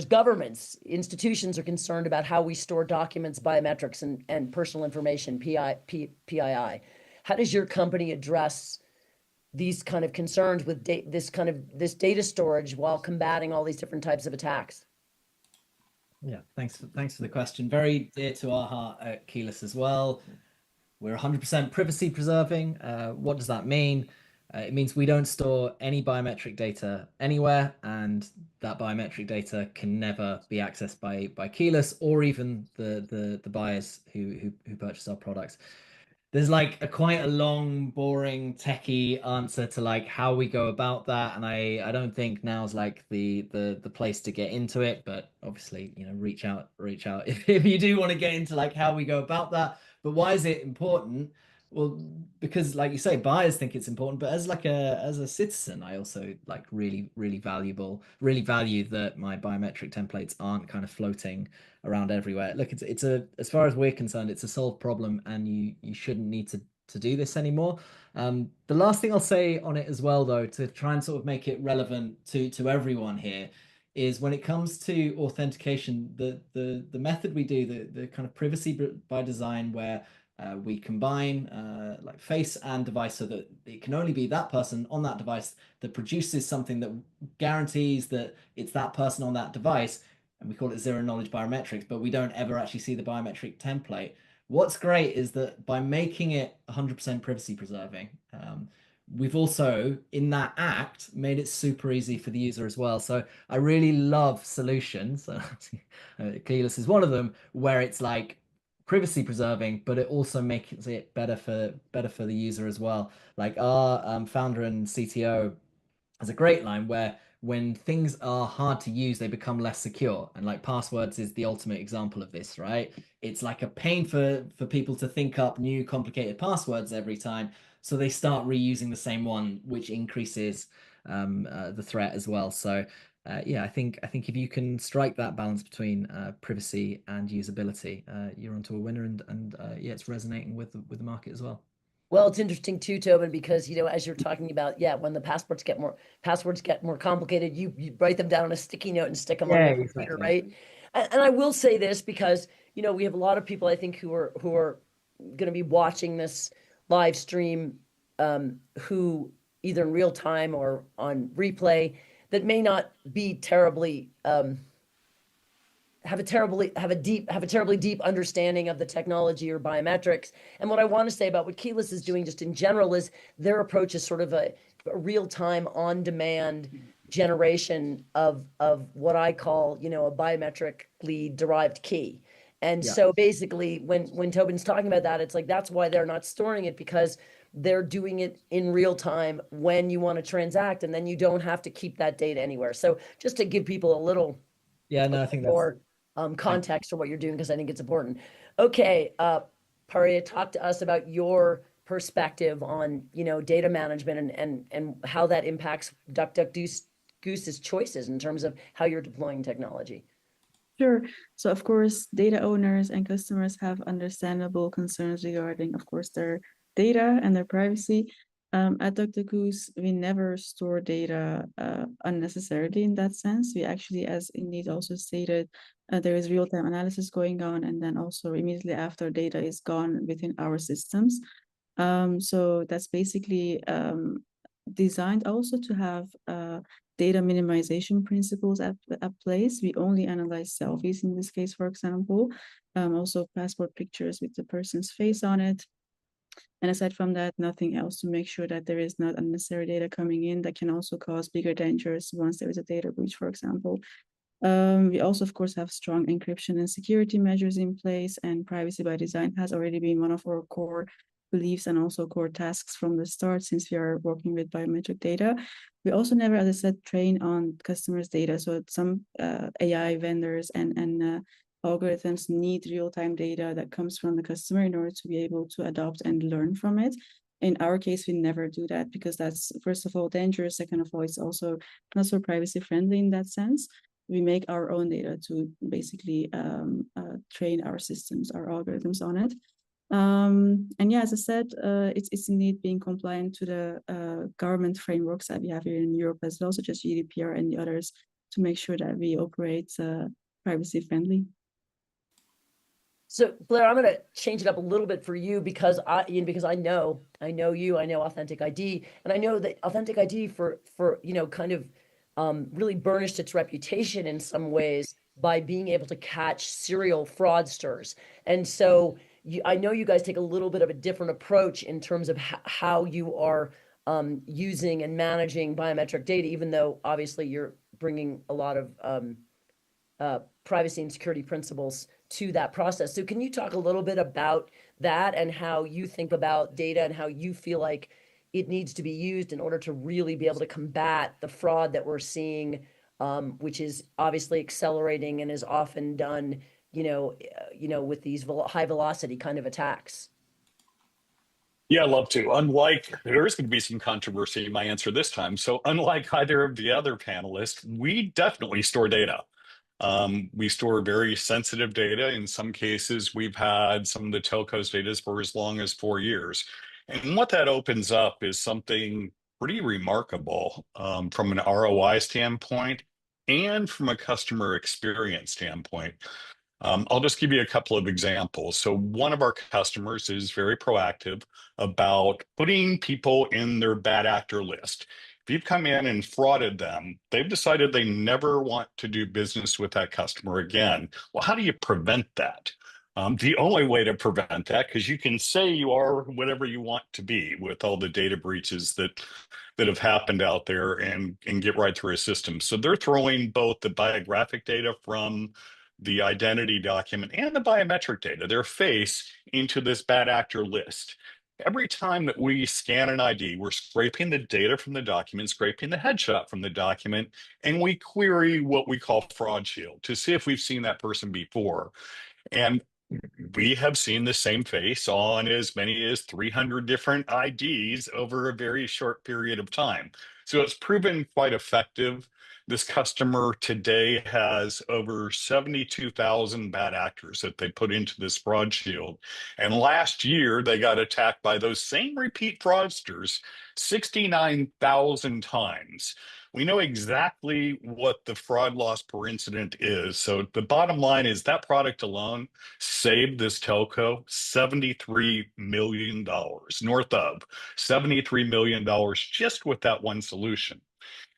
governments, institutions are concerned about how we store documents, biometrics, and personal information, PII. How does your company address these kind of concerns with this data storage while combating all these different types of attacks? Yeah, thanks for the question. Very dear to our heart at Keyless as well. We're 100% privacy preserving. What does that mean? It means we don't store any biometric data anywhere, and that biometric data can never be accessed by Keyless or even the buyers who purchase our products. There's like quite a long, boring, techie answer to like how we go about that, and I don't think now's like the place to get into it. But obviously, reach out if you do want to get into like how we go about that. But why is it important? Well, because like you say, buyers think it's important, but as a citizen, I also like really value that my biometric templates aren't kind of floating around everywhere. Look, it's as far as we're concerned, it's a solved problem, and you shouldn't need to do this anymore. The last thing I'll say on it as well, though, to try and sort of make it relevant to everyone here, is when it comes to authentication, the method we do, the kind of privacy by design, where we combine like face and device, so that it can only be that person on that device that produces something that guarantees that it's that person on that device. And we call it zero knowledge biometrics, but we don't ever actually see the biometric template. What's great is that by making it 100% privacy preserving, we've also, in that act, made it super easy for the user as well. So I really love solutions. Keyless is one of them, where it's like privacy preserving, but it also makes it better for the user as well. Like our founder and CTO has a great line where when things are hard to use, they become less secure. And like passwords is the ultimate example of this, right? It's like a pain for people to think up new complicated passwords every time. So they start reusing the same one, which increases the threat as well. So yeah, I think if you can strike that balance between privacy and usability, you're onto a winner. And yeah, it's resonating with the market as well. Well, it's interesting too, Tobin, because as you're talking about, yeah, when the passwords get more complicated, you write them down on a sticky note and stick them on your computer, exactly. right? And I will say this because we have a lot of people I think who are going to be watching this live stream, who either in real time or on replay, that may not be terribly have a terribly deep understanding of the technology or biometrics. And what I want to say about what Keyless is doing just in general is their approach is sort of a real-time, on-demand generation of what I call, a biometrically derived key. And so basically when Tobin's talking about that, it's like, that's why they're not storing it, because they're doing it in real time when you want to transact, and then you don't have to keep that data anywhere. So just to give people a little I think that's more context for what you're doing, because I think it's important. Okay, Paria, talk to us about your perspective on data management and how that impacts DuckDuckGoose's choices in terms of how you're deploying technology. Sure. So of course, data owners and customers have understandable concerns regarding, of course, their data and their privacy. At DuckDuckGoose, we never store data unnecessarily in that sense. We actually, as Indeed also stated, there is real-time analysis going on, and then also immediately after, data is gone within our systems. So that's basically designed also to have data minimization principles at place. We only analyze selfies in this case, for example, also passport pictures with the person's face on it. And aside from that, nothing else, to make sure that there is not unnecessary data coming in that can also cause bigger dangers once there is a data breach, for example. We also, of course, have strong encryption and security measures in place, and privacy by design has already been one of our core beliefs and also core tasks from the start, since we are working with biometric data. We also never, as I said, train on customers' data. So some AI vendors and algorithms need real-time data that comes from the customer in order to be able to adopt and learn from it. In our case, we never do that, because that's, first of all, dangerous. Second of all, it's also not so privacy friendly in that sense. We make our own data to basically train our systems, our algorithms on it. And yeah, as I said, it's indeed being compliant to the government frameworks that we have here in Europe as well, such as GDPR and the others, to make sure that we operate privacy friendly. So Blair, I'm going to change it up a little bit for you, because I know you, I know AuthenticID, and I know that AuthenticID for kind of really burnished its reputation in some ways by being able to catch serial fraudsters. And so I know you guys take a little bit of a different approach in terms of how you are using and managing biometric data, even though obviously you're bringing a lot of privacy and security principles to that process. So can you talk a little bit about that and how you think about data and how you feel like it needs to be used in order to really be able to combat the fraud that we're seeing, which is obviously accelerating and is often done, with these high velocity kind of attacks? Yeah, I'd love to. There is going to be some controversy in my answer this time. So unlike either of the other panelists, we definitely store data. We store very sensitive data. In some cases, we've had some of the telcos data for as long as 4 years. And what that opens up is something pretty remarkable from an ROI standpoint and from a customer experience standpoint. I'll just give you a couple of examples. So one of our customers is very proactive about putting people in their bad actor list. If you've come in and frauded them, they've decided they never want to do business with that customer again. Well, how do you prevent that? The only way to prevent that, because you can say you are whatever you want to be with all the data breaches that have happened out there and get right through a system. So they're throwing both the biographic data from the identity document and the biometric data, their face, into this bad actor list. Every time that we scan an ID, we're scraping the data from the document, scraping the headshot from the document, and we query what we call Fraud Shield to see if we've seen that person before. And we have seen the same face on as many as 300 different IDs over a very short period of time. So it's proven quite effective. This customer today has over 72,000 bad actors that they put into this fraud shield. And last year, they got attacked by those same repeat fraudsters 69,000 times. We know exactly what the fraud loss per incident is. So the bottom line is that product alone saved this telco $73 million, north of $73 million just with that one solution.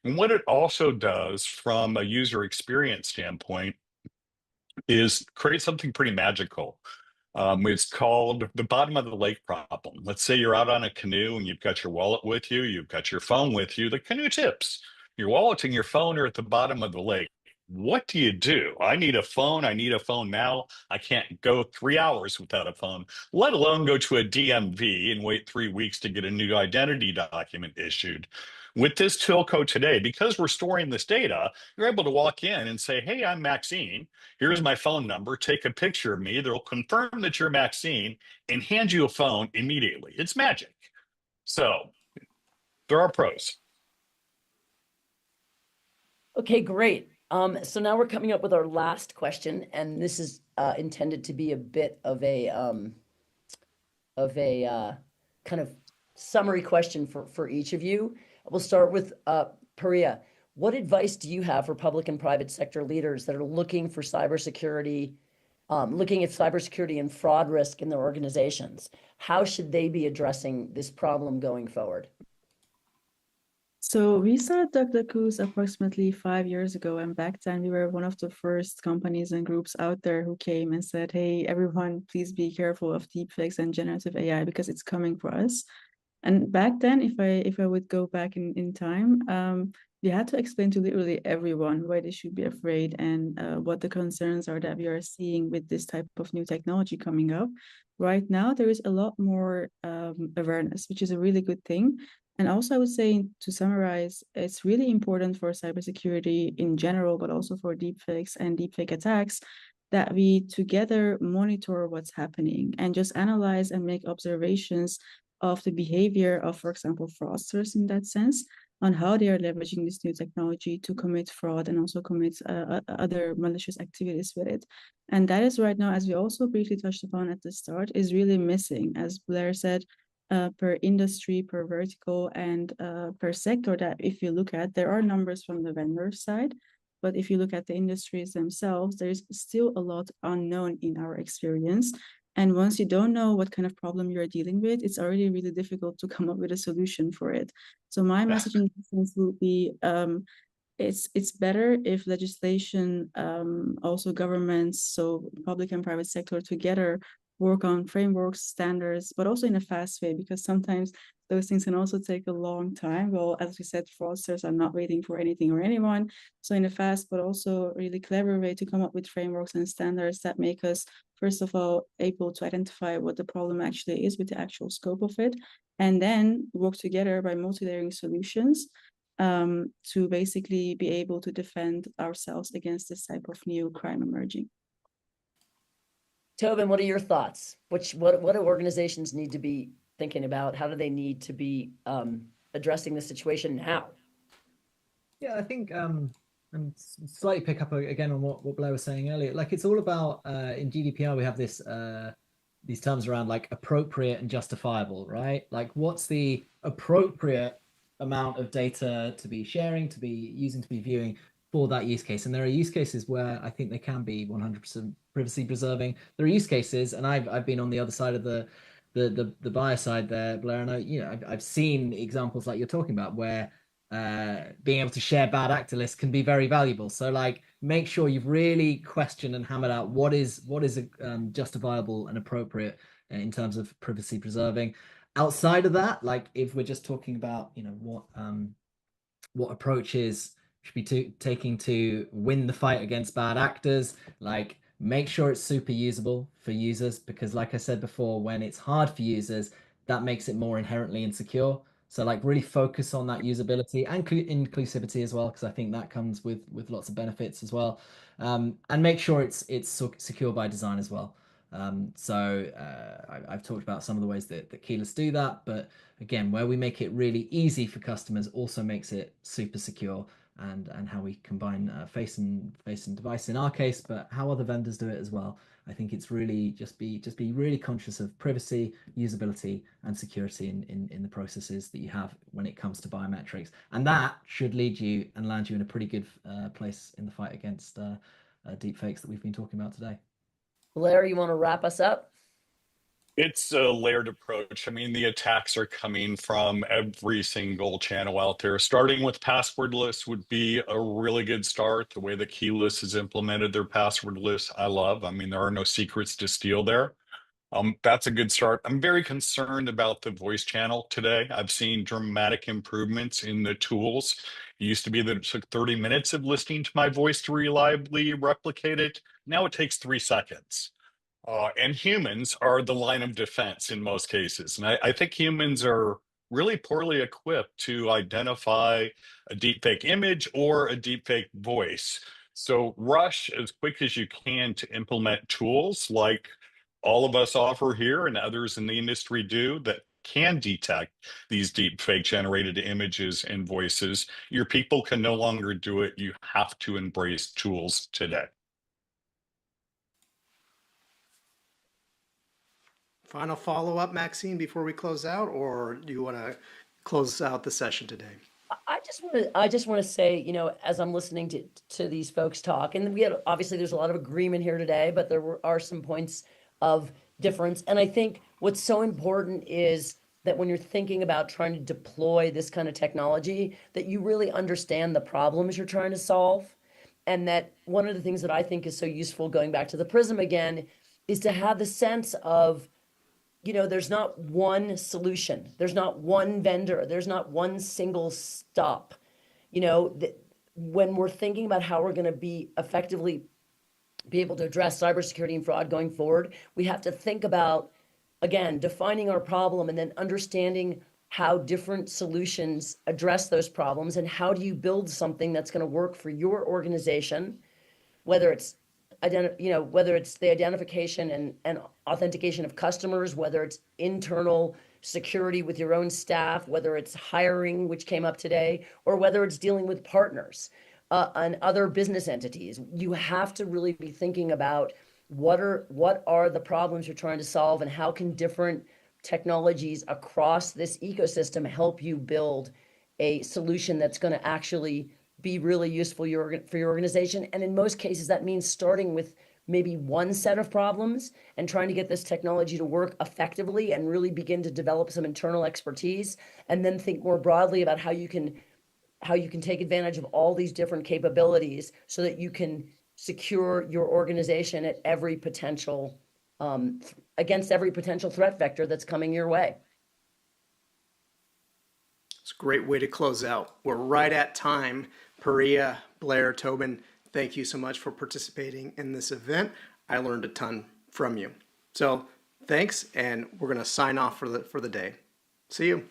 And what it also does from a user experience standpoint is create something pretty magical. It's called the bottom of the lake problem. Let's say you're out on a canoe and you've got your wallet with you, you've got your phone with you, the canoe tips. Your wallet and your phone are at the bottom of the lake. What do you do? I need a phone. I need a phone now. I can't go 3 hours without a phone, let alone go to a DMV and wait 3 weeks to get a new identity document issued. With this telco today, because we're storing this data, you're able to walk in and say, hey, I'm Maxine. Here's my phone number. Take a picture of me. They'll confirm that you're Maxine and hand you a phone immediately. It's magic. So there are pros. Okay, great. So now we're coming up with our last question, and this is intended to be a bit of a kind of summary question for each of you. We'll start with Priya. What advice do you have for public and private sector leaders that are looking for cybersecurity, looking at cybersecurity and fraud risk in their organizations? How should they be addressing this problem going forward? So we started DuckDuckGoose approximately 5 years ago, and back then we were one of the first companies and groups out there who came and said, hey, everyone, please be careful of deepfakes and generative AI because it's coming for us. And back then, if I would go back in time, we had to explain to literally everyone why they should be afraid and what the concerns are that we are seeing with this type of new technology coming up. Right now, there is a lot more awareness, which is a really good thing. And also, I would say, to summarize, it's really important for cybersecurity in general, but also for deepfakes and deepfake attacks, that we together monitor what's happening and just analyze and make observations of the behavior of, for example, fraudsters in that sense, on how they are leveraging this new technology to commit fraud and also commit other malicious activities with it. And that is right now, as we also briefly touched upon at the start, is really missing. As Blair said, per industry, per vertical, and per sector that if you look at, there are numbers from the vendor side, but if you look at the industries themselves, there's still a lot unknown in our experience. And once you don't know what kind of problem you're dealing with, it's already really difficult to come up with a solution for it. So my message in this sense will be, it's better if legislation, also governments, so public and private sector together, work on frameworks, standards, but also in a fast way, because sometimes those things can also take a long time. Well, as we said, fraudsters are not waiting for anything or anyone. So in a fast, but also really clever way to come up with frameworks and standards that make us, first of all, able to identify what the problem actually is with the actual scope of it, and then work together by multi-layering solutions to basically be able to defend ourselves against this type of new crime emerging. Tobin, what are your thoughts? What do organizations need to be thinking about? How do they need to be addressing the situation now? Yeah, I think and slightly pick up again on what Blair was saying earlier. Like, it's all about in GDPR we have this these terms around like appropriate and justifiable, right? Like, what's the appropriate amount of data to be sharing, to be using, to be viewing, for that use case. And there are use cases where I think they can be 100% privacy preserving. There are use cases, and I've been on the other side of the buyer side there, Blair, and I've seen examples like you're talking about where being able to share bad actor lists can be very valuable. So like make sure you've really questioned and hammered out what is justifiable and appropriate in terms of privacy preserving. Outside of that, like if we're just talking about what approaches should be taking to win the fight against bad actors, like make sure it's super usable for users, because like I said before, when it's hard for users, that makes it more inherently insecure. So like really focus on that usability and inclusivity as well, because I think that comes with lots of benefits as well. And make sure it's secure by design as well. I've talked about some of the ways that Keyless do that, but again, where we make it really easy for customers also makes it super secure, and how we combine face and device in our case, but how other vendors do it as well. I think it's really just be really conscious of privacy, usability, and security in the processes that you have when it comes to biometrics, and that should lead you and land you in a pretty good place in the fight against deepfakes that we've been talking about today. Blair, you want to wrap us up? It's a layered approach. I mean, the attacks are coming from every single channel out there. Starting with passwordless would be a really good start. The way the Keyless has implemented their passwordless, I love. I mean, there are no secrets to steal there. That's a good start. I'm very concerned about the voice channel today. I've seen dramatic improvements in the tools. It used to be that it took 30 minutes of listening to my voice to reliably replicate it. Now it takes 3 seconds. And humans are the line of defense in most cases. And I think humans are really poorly equipped to identify a deepfake image or a deepfake voice. So rush as quick as you can to implement tools like all of us offer here and others in the industry do that can detect these deepfake generated images and voices. Your people can no longer do it. You have to embrace tools today. Final follow-up, Maxine, before we close out, or do you want to close out the session today? I just want to say, as I'm listening to these folks talk, and obviously there's a lot of agreement here today, but are some points of difference. And I think what's so important is that when you're thinking about trying to deploy this kind of technology, that you really understand the problems you're trying to solve. And that one of the things that I think is so useful, going back to the Prism again, is to have the sense of, there's not one solution. There's not one vendor. There's not one single stop. When we're thinking about how we're going to be able to address cybersecurity and fraud going forward, we have to think about, again, defining our problem and then understanding how different solutions address those problems, and how do you build something that's going to work for your organization, whether it's the identification and authentication of customers, whether it's internal security with your own staff, whether it's hiring, which came up today, or whether it's dealing with partners and other business entities. You have to really be thinking about what are the problems you're trying to solve, and how can different technologies across this ecosystem help you build a solution that's going to actually be really useful for your organization. And in most cases, that means starting with maybe one set of problems and trying to get this technology to work effectively and really begin to develop some internal expertise, and then think more broadly about how you can take advantage of all these different capabilities so that you can secure your organization at every potential against every potential threat vector that's coming your way. It's a great way to close out. We're right at time. Paria, Blair, Tobin, thank you so much for participating in this event. I learned a ton from you. So thanks, and we're going to sign off for the day. See you.